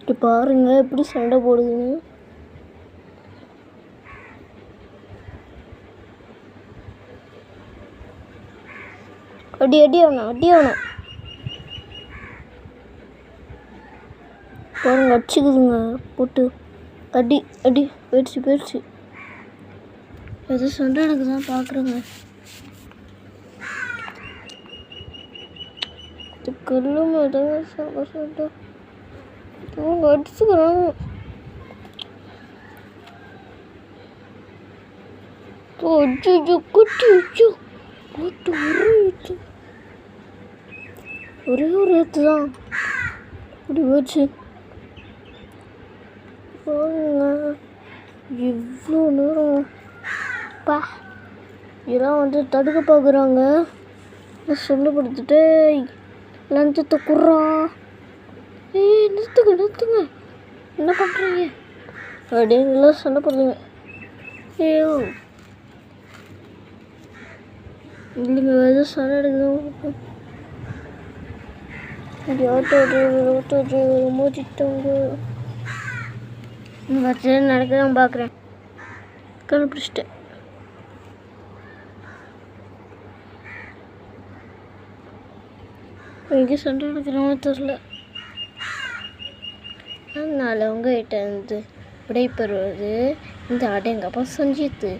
இப்போ பாருங்க எப்படி சண்டை போடுதுன்னு. அடி அடி ஆகணும் அடி ஆகணும். பாருங்க அடிச்சுக்குதுங்க போட்டு. அடி அடி போயிடுச்சு. எது சண்டை எனக்கு தான் பார்க்குறேங்க. கல்லு மாட்டாங்க சண்டை அவங்க அடிச்சுக்கிறாங்க. அச்சோ குட்டி வச்சு போட்டு ஒரே ஒரு ஏத்து தான் இப்படி போச்சு. இவ்வளோ நேரம் பா இதெல்லாம் வந்து தடுக்க பார்க்குறாங்க. சொல்லப்படுத்திட்டு லஞ்சத்தை குர்றா. நிறுத்துங்க என்ன பண்ணுறீங்க அப்படின்னு எல்லாம் சண்டை போடுங்க. ஐயோ இல்லைங்க எதுவும் சண்டை எடுக்குது. ஆட்டோ டிரைவர் மோதிட்டாங்க. வச்சு நடக்கதான் பார்க்குறேன். கண்டுபிடிச்சிட்டேன். எங்கே சண்டை எடுக்கிறவங்க தெரில. அதனால் உங்கள்கிட்ட இருந்து விடைபெறுவது இந்த அடங்கப்பா சஞ்சித்து.